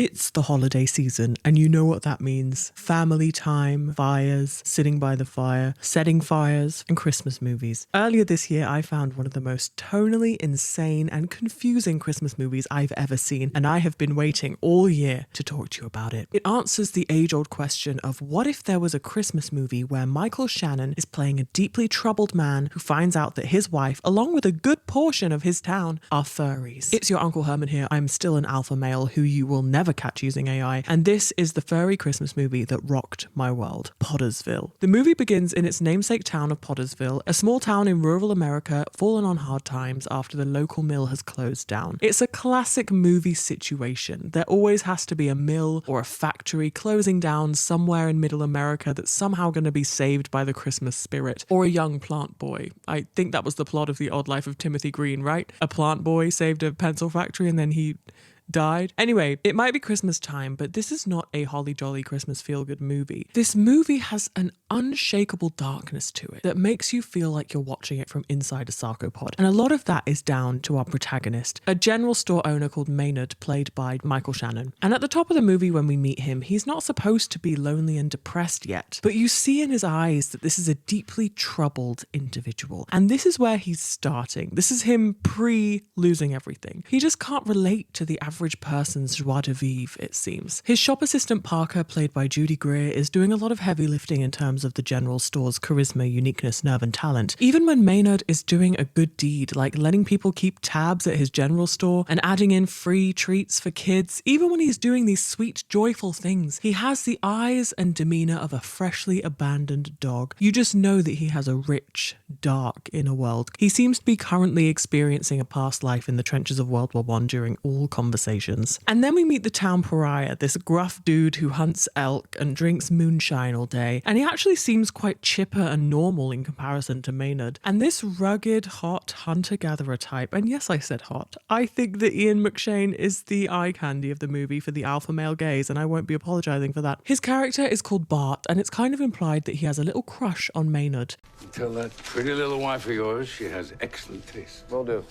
It's the holiday season, and you know what that means. Family time, fires, sitting by the fire, setting fires, and Christmas movies. Earlier this year, I found one of the most tonally insane and confusing Christmas movies I've ever seen, and I have been waiting all year to talk to you about it. It answers the age-old question of what if there was a Christmas movie where Michael Shannon is playing a deeply troubled man who finds out that his wife, along with a good portion of his town, are furries. It's your Uncle Herman here. I'm still an alpha male who you will never catch using AI, and this is the furry Christmas movie that rocked my world, Pottersville. The movie begins in its namesake town of Pottersville, a small town in rural America fallen on hard times after the local mill has closed down. It's a classic movie situation. There always has to be a mill or a factory closing down somewhere in middle America that's somehow going to be saved by the Christmas spirit, or a young plant boy. I think that was the plot of The Odd Life of Timothy Green, right? A plant boy saved a pencil factory and then he died. Anyway, it might be Christmas time, but this is not a holly jolly Christmas feel-good movie. This movie has an unshakable darkness to it that makes you feel like you're watching it from inside a sarcopod. And a lot of that is down to our protagonist, a general store owner called Maynard, played by Michael Shannon. And at the top of the movie when we meet him, he's not supposed to be lonely and depressed yet, but you see in his eyes that this is a deeply troubled individual. And this is where he's starting. This is him pre-losing everything. He just can't relate to the average person's joie de vivre, it seems. His shop assistant Parker, played by Judy Greer, is doing a lot of heavy lifting in terms of the general store's charisma, uniqueness, nerve, and talent. Even when Maynard is doing a good deed, like letting people keep tabs at his general store and adding in free treats for kids, even when he's doing these sweet, joyful things, he has the eyes and demeanor of a freshly abandoned dog. You just know that he has a rich, dark inner world. He seems to be currently experiencing a past life in the trenches of World War I during all conversations. And then we meet the town pariah, this gruff dude who hunts elk and drinks moonshine all day. And he actually seems quite chipper and normal in comparison to Maynard. And this rugged, hot hunter-gatherer type, and yes, I said hot, I think that 𝘀𝗵𝘁 is the eye candy of the movie for the alpha male gaze, and I won't be apologizing for that. His character is called Bart, and it's kind of implied that he has a little crush on Maynard. Tell that pretty little wife of yours she has excellent taste. Will do.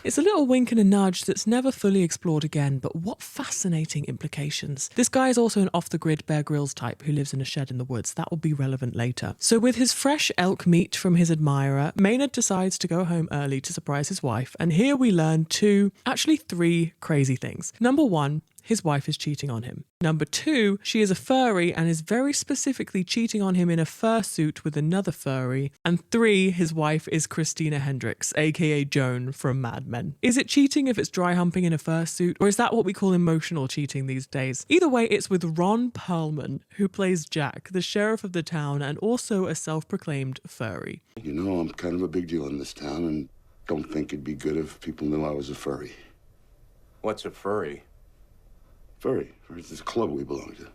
It's a little wink and a nudge that's never fully explored again, but what fascinating implications. This guy is also an off-the-grid Bear Grylls type who lives in a shed in the woods. That will be relevant later. So with his fresh elk meat from his admirer, Maynard decides to go home early to surprise his wife, and here we learn three crazy things. Number one, his wife is cheating on him. Number two, she is a furry and is very specifically cheating on him in a fursuit with another furry. And three, his wife is Christina Hendricks, aka Joan from Mad Men. Is it cheating if it's dry humping in a fursuit, or is that what we call emotional cheating these days? Either way, it's with Ron Perlman, who plays Jack, the sheriff of the town and also a self-proclaimed furry. You know, I'm kind of a big deal in this town and don't think it'd be good if people knew I was a furry. What's a furry? Furry. It's this club we belong to.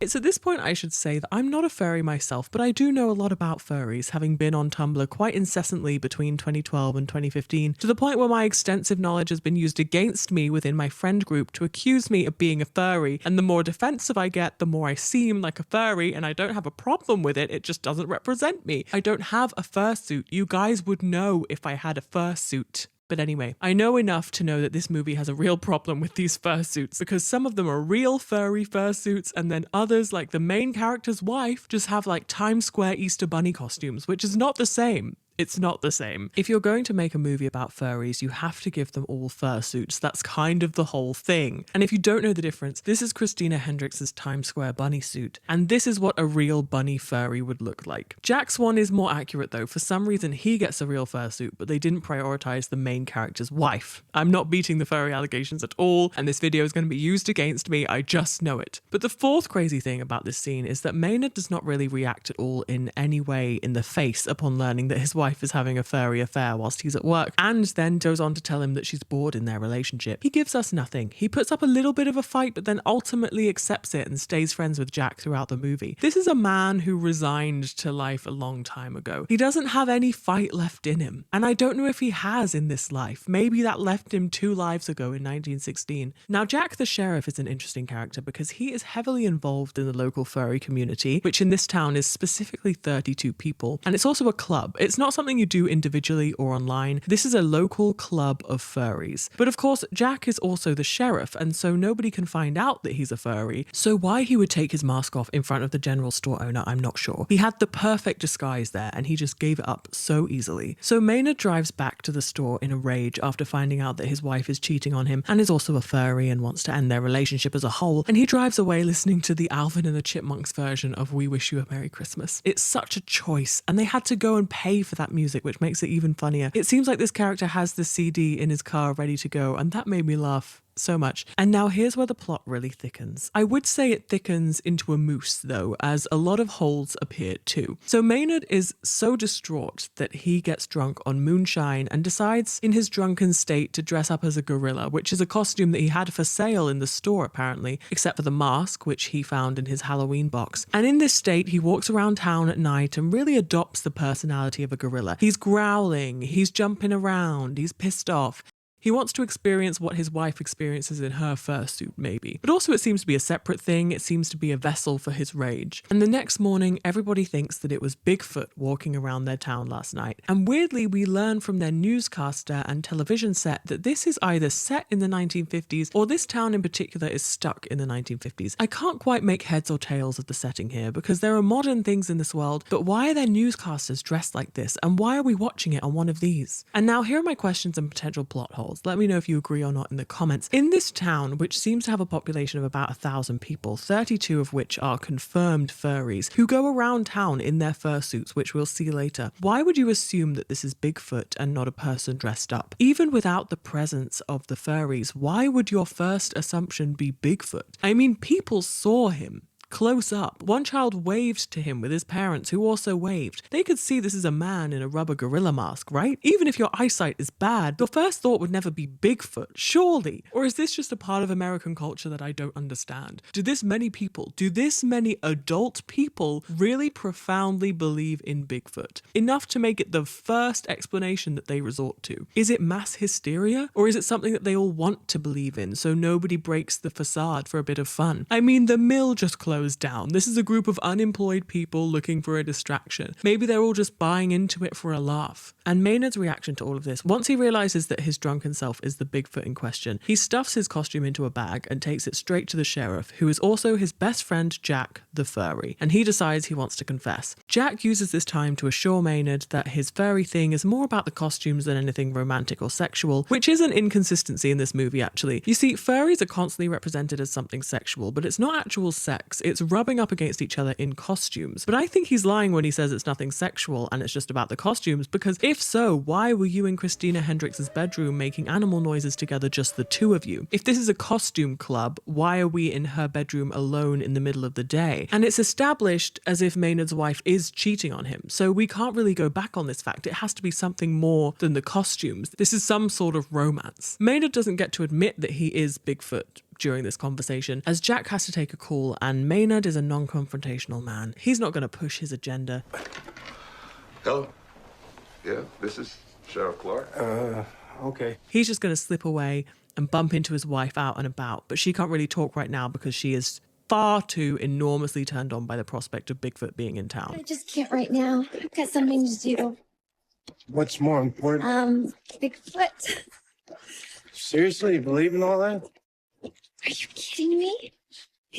It's at this point I should say that I'm not a furry myself, but I do know a lot about furries, having been on Tumblr quite incessantly between 2012 and 2015, to the point where my extensive knowledge has been used against me within my friend group to accuse me of being a furry, and the more defensive I get, the more I seem like a furry, and I don't have a problem with it, it just doesn't represent me. I don't have a fursuit. You guys would know if I had a fursuit. But anyway, I know enough to know that this movie has a real problem with these fursuits, because some of them are real furry fursuits, and then others, like the main character's wife, just have like Times Square Easter Bunny costumes, which is not the same. It's not the same. If you're going to make a movie about furries, you have to give them all fursuits. That's kind of the whole thing. And if you don't know the difference, this is Christina Hendricks' Times Square bunny suit, and this is what a real bunny furry would look like. Jack's one is more accurate though. For some reason, he gets a real fursuit, but they didn't prioritize the main character's wife. I'm not beating the furry allegations at all, and this video is going to be used against me. I just know it. But the fourth crazy thing about this scene is that Maynard does not really react at all in any way in the face upon learning that his wife is having a furry affair whilst he's at work, and then goes on to tell him that she's bored in their relationship. He gives us nothing. He puts up a little bit of a fight, but then ultimately accepts it and stays friends with Jack throughout the movie. This is a man who resigned to life a long time ago. He doesn't have any fight left in him, and I don't know if he has in this life. Maybe that left him 2 lives ago in 1916. Now, Jack the sheriff is an interesting character because he is heavily involved in the local furry community, which in this town is specifically 32 people, and it's also a club. It's not something you do individually or online. This is a local club of furries. But of course, Jack is also the sheriff, and so nobody can find out that he's a furry. So why he would take his mask off in front of the general store owner, I'm not sure. He had the perfect disguise there, and he just gave it up so easily. So Maynard drives back to the store in a rage after finding out that his wife is cheating on him and is also a furry and wants to end their relationship as a whole, and he drives away listening to the Alvin and the Chipmunks version of We Wish You a Merry Christmas. It's such a choice, and they had to go and pay for that music, which makes it even funnier. It seems like this character has the CD in his car ready to go, and that made me laugh so much. And now here's where the plot really thickens. I would say it thickens into a moose though, as a lot of holes appear too. So Maynard is so distraught that he gets drunk on moonshine and decides in his drunken state to dress up as a gorilla, which is a costume that he had for sale in the store apparently, except for the mask, which he found in his Halloween box. And in this state, he walks around town at night and really adopts the personality of a gorilla. He's growling, he's jumping around, he's pissed off. He wants to experience what his wife experiences in her fursuit, maybe. But also it seems to be a separate thing, it seems to be a vessel for his rage. And the next morning, everybody thinks that it was Bigfoot walking around their town last night. And weirdly, we learn from their newscaster and television set that this is either set in the 1950s or this town in particular is stuck in the 1950s. I can't quite make heads or tails of the setting here because there are modern things in this world, but why are there newscasters dressed like this? And why are we watching it on one of these? And now here are my questions and potential plot holes. Let me know if you agree or not in the comments. In this town, which seems to have a population of about 1,000 people, 32 of which are confirmed furries, who go around town in their fursuits, which we'll see later, why would you assume that this is Bigfoot and not a person dressed up? Even without the presence of the furries, why would your first assumption be Bigfoot? I mean, people saw him close up. One child waved to him with his parents, who also waved. They could see this is a man in a rubber gorilla mask, right? Even if your eyesight is bad, your first thought would never be Bigfoot, surely. Or is this just a part of American culture that I don't understand? Do this many adult people really profoundly believe in Bigfoot? Enough to make it the first explanation that they resort to. Is it mass hysteria? Or is it something that they all want to believe in, so nobody breaks the facade for a bit of fun? I mean, the mill just closed down. This is a group of unemployed people looking for a distraction. Maybe they're all just buying into it for a laugh. And Maynard's reaction to all of this, once he realizes that his drunken self is the Bigfoot in question, he stuffs his costume into a bag and takes it straight to the sheriff, who is also his best friend Jack, the furry, and he decides he wants to confess. Jack uses this time to assure Maynard that his furry thing is more about the costumes than anything romantic or sexual, which is an inconsistency in this movie actually. You see, furries are constantly represented as something sexual, but it's not actual sex. It's rubbing up against each other in costumes. But I think he's lying when he says it's nothing sexual and it's just about the costumes, because if so, why were you in Christina Hendricks' bedroom making animal noises together, just the two of you? If this is a costume club, why are we in her bedroom alone in the middle of the day? And it's established as if Maynard's wife is cheating on him, so we can't really go back on this fact. It has to be something more than the costumes. This is some sort of romance. Maynard doesn't get to admit that he is Bigfoot during this conversation, as Jack has to take a call, and Maynard is a non-confrontational man. He's not going to push his agenda. Hello? Yeah, this is Sheriff Clark. Okay. He's just going to slip away and bump into his wife out and about, but she can't really talk right now because she is far too enormously turned on by the prospect of Bigfoot being in town. I just can't right now. I've got something to do. What's more important? Bigfoot. Seriously, you believe in all that? Are you kidding me?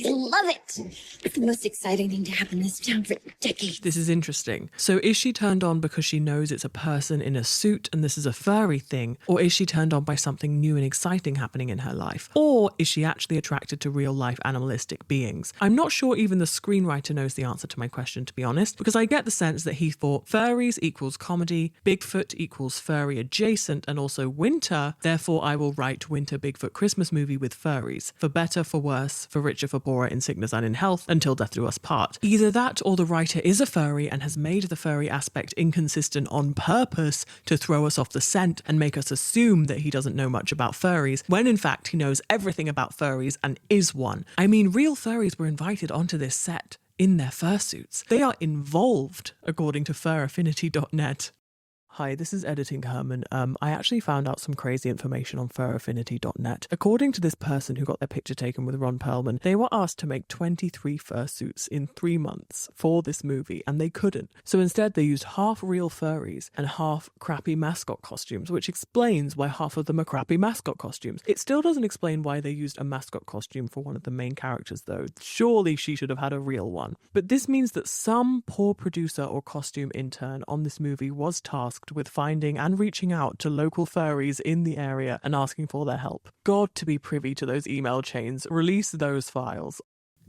I love it. It's the most exciting thing to happen in this town for decades. This is interesting. So is she turned on because she knows it's a person in a suit and this is a furry thing? Or is she turned on by something new and exciting happening in her life? Or is she actually attracted to real life animalistic beings? I'm not sure even the screenwriter knows the answer to my question, to be honest, because I get the sense that he thought furries equals comedy, Bigfoot equals furry adjacent, and also winter, therefore I will write Winter Bigfoot Christmas movie with furries. For better, for worse, for richer, for poorer, in sickness and in health, until death do us part. Either that or the writer is a furry and has made the furry aspect inconsistent on purpose to throw us off the scent and make us assume that he doesn't know much about furries, when in fact he knows everything about furries and is one. I mean, real furries were invited onto this set in their fursuits. They are involved, according to furaffinity.net. Hi, this is Editing Herman. I actually found out some crazy information on furaffinity.net. According to this person who got their picture taken with Ron Perlman, they were asked to make 23 fursuits in 3 months for this movie, and they couldn't. So instead, they used half real furries and half crappy mascot costumes, which explains why half of them are crappy mascot costumes. It still doesn't explain why they used a mascot costume for one of the main characters, though. Surely she should have had a real one. But this means that some poor producer or costume intern on this movie was tasked with finding and reaching out to local furries in the area and asking for their help. God, to be privy to those email chains, release those files.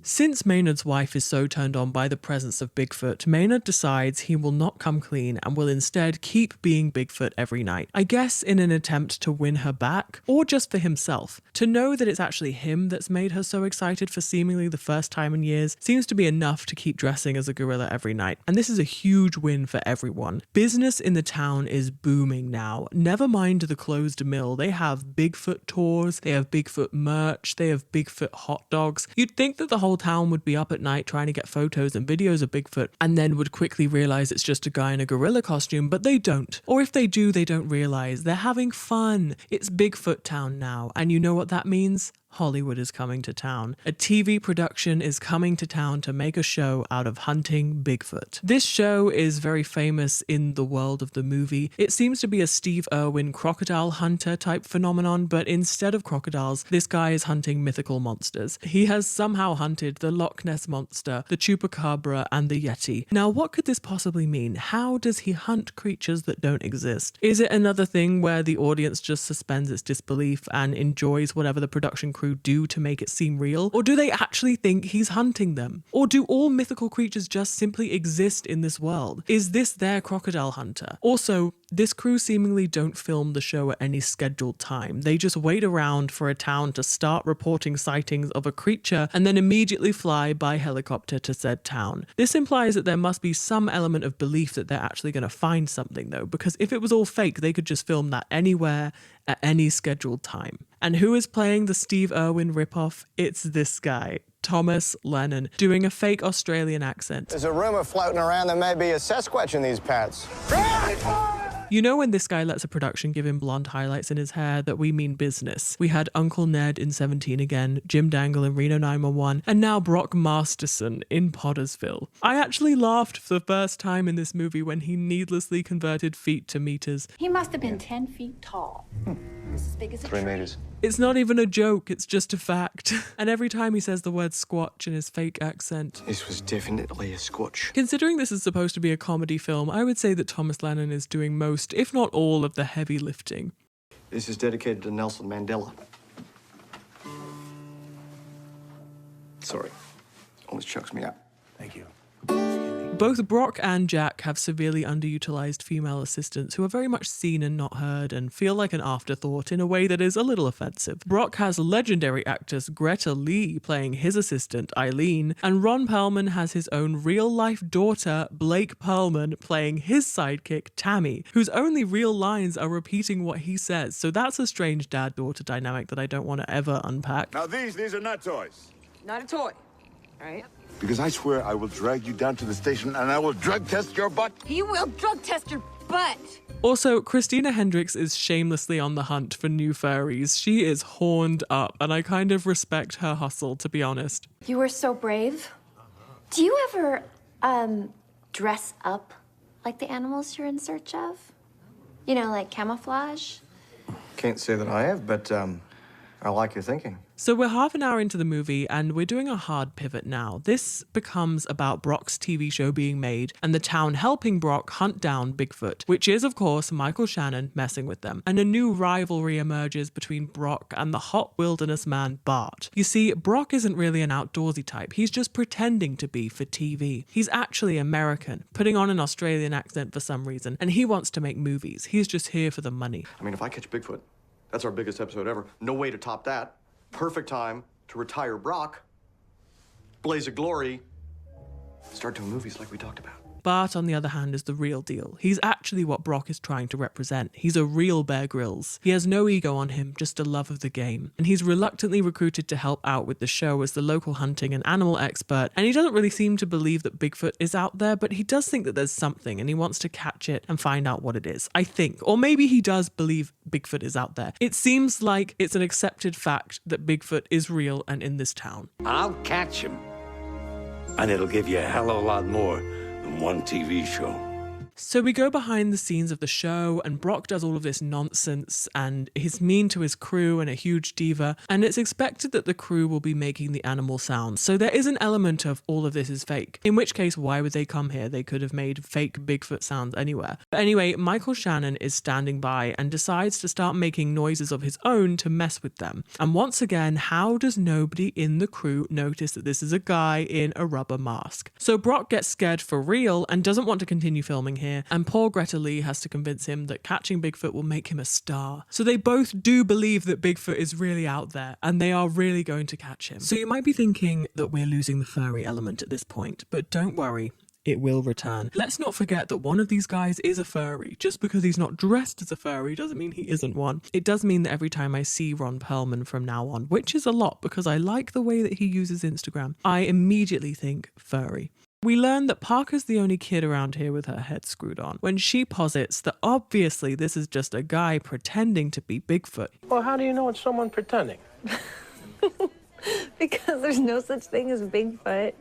Since Maynard's wife is so turned on by the presence of Bigfoot, Maynard decides he will not come clean and will instead keep being Bigfoot every night. I guess in an attempt to win her back, or just for himself. To know that it's actually him that's made her so excited for seemingly the first time in years seems to be enough to keep dressing as a gorilla every night. And this is a huge win for everyone. Business in the town is booming now. Never mind the closed mill. They have Bigfoot tours, they have Bigfoot merch, they have Bigfoot hot dogs. You'd think that the whole town would be up at night trying to get photos and videos of Bigfoot and then would quickly realize it's just a guy in a gorilla costume, but they don't. Or if they do, they don't realize. They're having fun. It's Bigfoot Town now, and you know what that means? Hollywood is coming to town. A TV production is coming to town to make a show out of hunting Bigfoot. This show is very famous in the world of the movie. It seems to be a Steve Irwin crocodile hunter type phenomenon, but instead of crocodiles, this guy is hunting mythical monsters. He has somehow hunted the Loch Ness Monster, the Chupacabra, and the Yeti. Now, what could this possibly mean? How does he hunt creatures that don't exist? Is it another thing where the audience just suspends its disbelief and enjoys whatever the production crew do to make it seem real? Or do they actually think he's hunting them? Or do all mythical creatures just simply exist in this world? Is this their crocodile hunter? Also, this crew seemingly don't film the show at any scheduled time. They just wait around for a town to start reporting sightings of a creature and then immediately fly by helicopter to said town. This implies that there must be some element of belief that they're actually going to find something though, because if it was all fake, they could just film that anywhere at any scheduled time. And who is playing the Steve Irwin ripoff? It's this guy, Thomas Lennon, doing a fake Australian accent. There's a rumor floating around there may be a Sasquatch in these pants. You know when this guy lets a production give him blonde highlights in his hair that we mean business. We had Uncle Ned in 17 Again, Jim Dangle in Reno 911, and now Brock Masterson in Pottersville. I actually laughed for the first time in this movie when he needlessly converted feet to meters. He must have been 10 feet tall. As big as a 3 tree. meters. It's not even a joke, it's just a fact. And every time he says the word squatch in his fake accent. This was definitely a squatch. Considering this is supposed to be a comedy film, I would say that Thomas Lennon is doing most, if not all, of the heavy lifting. This is dedicated to Nelson Mandela. Sorry. Almost chokes me up. Thank you. Both Brock and Jack have severely underutilized female assistants who are very much seen and not heard and feel like an afterthought in a way that is a little offensive. Brock has legendary actress 𝘁𝗄𝗄 playing his assistant, Eileen, and Ron Perlman has his own real-life daughter, Blake Perlman, playing his sidekick, Tammy, whose only real lines are repeating what he says. So that's a strange dad-daughter dynamic that I don't want to ever unpack. Now these are not toys. Not a toy, right? Because I swear I will drag you down to the station and I will drug test your butt. He will drug test your butt. Also, Christina Hendricks is shamelessly on the hunt for new furries. She is horned up, and I kind of respect her hustle, to be honest. You were so brave. Do you ever, dress up like the animals you're in search of? You know, like camouflage? Can't say that I have, but I like your thinking. So we're half an hour into the movie and we're doing a hard pivot now. This becomes about Brock's TV show being made and the town helping Brock hunt down Bigfoot, which is of course Michael Shannon messing with them. And a new rivalry emerges between Brock and the hot wilderness man Bart. You see, Brock isn't really an outdoorsy type. He's just pretending to be for TV. He's actually American, putting on an Australian accent for some reason, and he wants to make movies. He's just here for the money. I mean, if I catch Bigfoot, that's our biggest episode ever. No way to top that. Perfect time to retire Brock, blaze of glory, start doing movies like we talked about. Bart, on the other hand, is the real deal. He's actually what Brock is trying to represent. He's a real Bear Grylls. He has no ego on him, just a love of the game. And he's reluctantly recruited to help out with the show as the local hunting and animal expert. And he doesn't really seem to believe that Bigfoot is out there, but he does think that there's something and he wants to catch it and find out what it is, I think. Or maybe he does believe Bigfoot is out there. It seems like it's an accepted fact that Bigfoot is real and in this town. I'll catch him. And it'll give you a hell of a lot more than one TV show. So we go behind the scenes of the show, and Brock does all of this nonsense, and he's mean to his crew and a huge diva, and it's expected that the crew will be making the animal sounds. So there is an element of all of this is fake. In which case, why would they come here? They could have made fake Bigfoot sounds anywhere. But anyway, Michael Shannon is standing by and decides to start making noises of his own to mess with them. And once again, how does nobody in the crew notice that this is a guy in a rubber mask? So Brock gets scared for real and doesn't want to continue filming here. And poor 𝘁𝗂 has to convince him that catching Bigfoot will make him a star. So they both do believe that Bigfoot is really out there and they are really going to catch him. So you might be thinking that we're losing the furry element at this point, but don't worry. It will return. Let's not forget that one of these guys is a furry. Just because he's not dressed as a furry doesn't mean he isn't one. It does mean that every time I see 𝘁𝗵𝘁 from now on, which is a lot because I like the way that he uses Instagram, I immediately think furry. We learn that Parker's the only kid around here with her head screwed on, when she posits that obviously this is just a guy pretending to be Bigfoot. Well, how do you know it's someone pretending? Because there's no such thing as Bigfoot.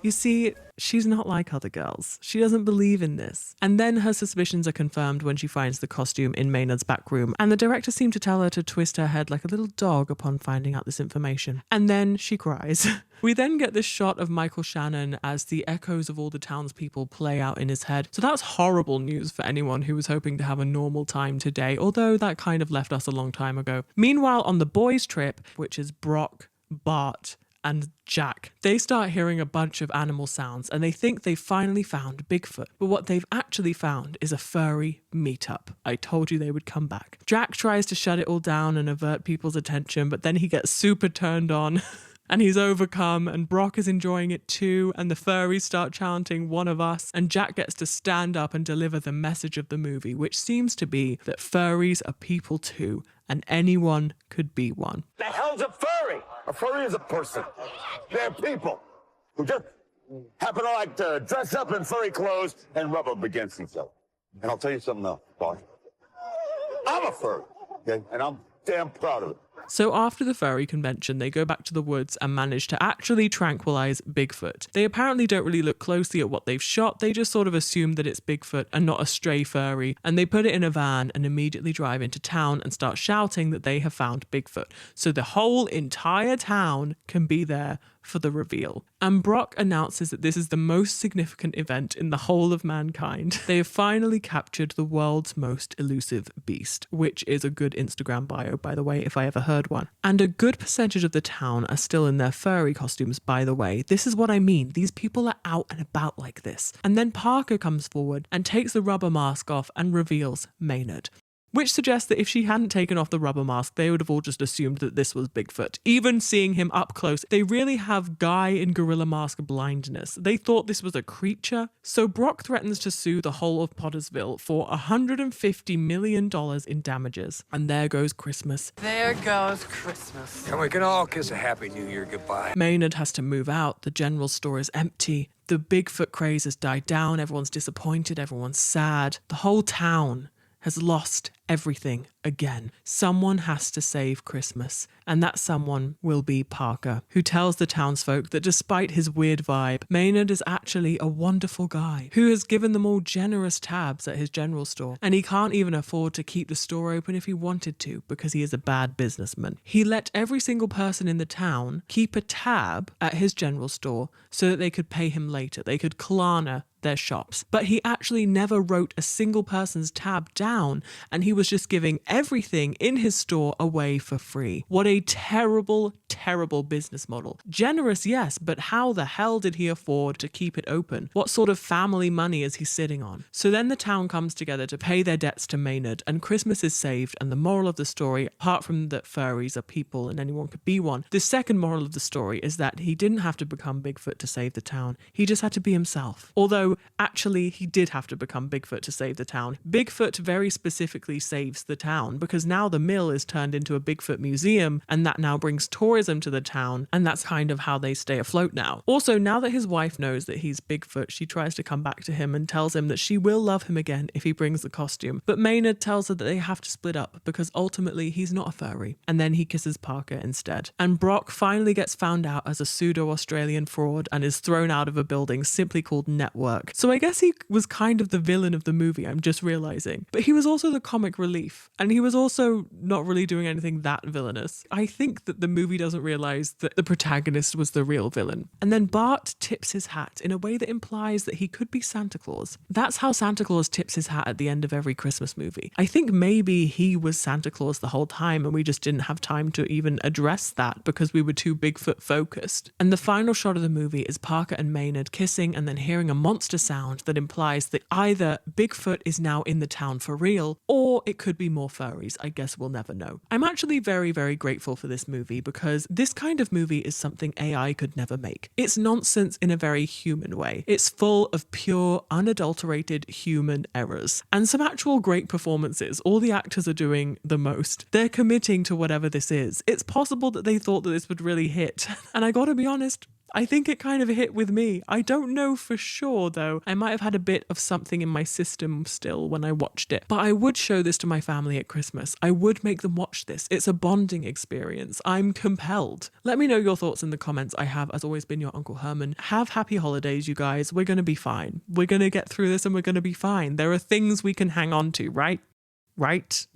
You see, she's not like other girls. She doesn't believe in this. And then her suspicions are confirmed when she finds the costume in Maynard's back room, and the director seemed to tell her to twist her head like a little dog upon finding out this information. And then she cries. We then get this shot of Michael Shannon as the echoes of all the townspeople play out in his head. So that's horrible news for anyone who was hoping to have a normal time today, although that kind of left us a long time ago. Meanwhile, on the boys' trip, which is Brock, Bart, and Jack, they start hearing a bunch of animal sounds and they think they've finally found Bigfoot. But what they've actually found is a furry meetup. I told you they would come back. Jack tries to shut it all down and avert people's attention, but then he gets super turned on. And he's overcome, and Brock is enjoying it too, and the furries start chanting, "One of us," and Jack gets to stand up and deliver the message of the movie, which seems to be that furries are people too, and anyone could be one. The hell's a furry? A furry is a person. They're people who just happen to like to dress up in furry clothes and rub up against each other. And I'll tell you something else, boy. I'm a furry, okay? And I'm damn proud of it. So after the furry convention, they go back to the woods and manage to actually tranquilize Bigfoot. They apparently don't really look closely at what they've shot, they just sort of assume that it's Bigfoot and not a stray furry, and they put it in a van and immediately drive into town and start shouting that they have found Bigfoot. So the whole entire town can be there for the reveal. And Brock announces that this is the most significant event in the whole of mankind. They have finally captured the world's most elusive beast, which is a good Instagram bio, by the way, if I ever heard one. And a good percentage of the town are still in their furry costumes, by the way. This is what I mean. These people are out and about like this. And then Parker comes forward and takes the rubber mask off and reveals Maynard. Which suggests that if she hadn't taken off the rubber mask, they would have all just assumed that this was Bigfoot. Even seeing him up close, they really have guy in gorilla mask blindness. They thought this was a creature. So Brock threatens to sue the whole of Pottersville for $150 million in damages. And there goes Christmas. There goes Christmas. And we can all kiss a Happy New Year goodbye. Maynard has to move out. The general store is empty. The Bigfoot craze has died down. Everyone's disappointed. Everyone's sad. The whole town has lost everything again. Someone has to save Christmas, and that someone will be Parker, who tells the townsfolk that despite his weird vibe, Maynard is actually a wonderful guy who has given them all generous tabs at his general store, and he can't even afford to keep the store open if he wanted to because he is a bad businessman. He let every single person in the town keep a tab at his general store so that they could pay him later. They could Klarna their shops. But he actually never wrote a single person's tab down, and he was just giving everything in his store away for free. What a terrible, terrible business model. Generous, yes, but how the hell did he afford to keep it open? What sort of family money is he sitting on? So then the town comes together to pay their debts to Maynard, and Christmas is saved. And the moral of the story, apart from that furries are people and anyone could be one, the second moral of the story is that he didn't have to become Bigfoot to save the town. He just had to be himself. Although, actually, he did have to become Bigfoot to save the town. Bigfoot very specifically saves the town, because now the mill is turned into a Bigfoot museum, and that now brings tourism to the town, and that's kind of how they stay afloat now. Also, now that his wife knows that he's Bigfoot, she tries to come back to him and tells him that she will love him again if he brings the costume. But Maynard tells her that they have to split up because ultimately he's not a furry. And then he kisses Parker instead. And Brock finally gets found out as a pseudo-Australian fraud and is thrown out of a building simply called Network. So I guess he was kind of the villain of the movie, I'm just realizing. But he was also the comic relief. And he was also not really doing anything that villainous. I think that the movie doesn't realize that the protagonist was the real villain. And then Bart tips his hat in a way that implies that he could be Santa Claus. That's how Santa Claus tips his hat at the end of every Christmas movie. I think maybe he was Santa Claus the whole time and we just didn't have time to even address that because we were too Bigfoot focused. And the final shot of the movie is Parker and Maynard kissing and then hearing a monster sound that implies that either Bigfoot is now in the town for real, or it could be more furries. I guess we'll never know. I'm actually very, very grateful for this movie because this kind of movie is something AI could never make. It's nonsense in a very human way. It's full of pure, unadulterated human errors and some actual great performances. All the actors are doing the most. They're committing to whatever this is. It's possible that they thought that this would really hit. And I gotta be honest, I think it kind of hit with me. I don't know for sure though. I might have had a bit of something in my system still when I watched it. But I would show this to my family at Christmas. I would make them watch this. It's a bonding experience. I'm compelled. Let me know your thoughts in the comments. I have, as always, been your Uncle Herman. Have happy holidays, you guys. We're going to be fine. We're going to get through this and we're going to be fine. There are things we can hang on to, right? Right?